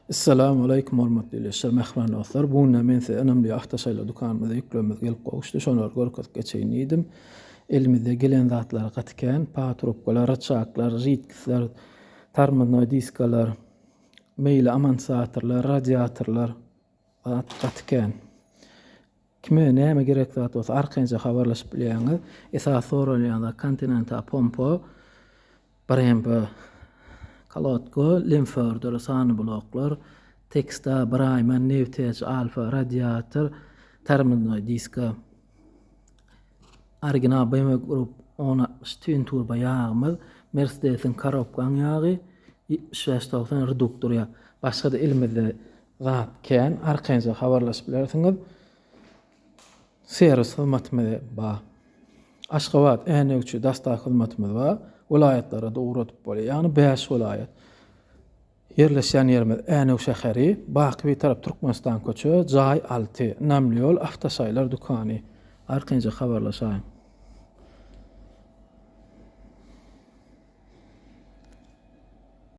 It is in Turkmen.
Assalamu alaykum hormatly dostlar. Mehman dostlar. Bugün men size önemli ahtaşayla dukanymyza ýüklemez gelip goýuşdy. Şonuňy görkezip geçeýin diýdim. Elimizde gelen zatlar gatken, patruplar, raçaklar, jitkisler, termonoid diskalar, meýle amansatorlar, radiatorlar gatken. Kime näme gerek zat bolsa arkança habarlaşyp bilýäňiz. Esas soraýanda Continental pompa, BRMP Kalotko, limfördür, sany bloklar, teksta, Brayman, Nevtec, Alfa, radiator, termonoid diska, original BMW Group 1060 twin turbo ýağymyz, Mercedes'in korobkan ýagy, 75-90 reduktor ýagy. Başga da elimizde zatken arkança habarlaşyp bilersiňiz. Servis hyzmatymyz bar. Aşgabat Änekçi dastak hyzmatymyz bar. Vilayetlara da uğratyp bolýar. Ýani 5 vilayet. Yerleşen yerimiz Änek şäheri, baky bir tarap Türkmenistan köçü, jaý 6, Namlyol, Avtosaýlar dukany. Arkança habarlaşaýyn.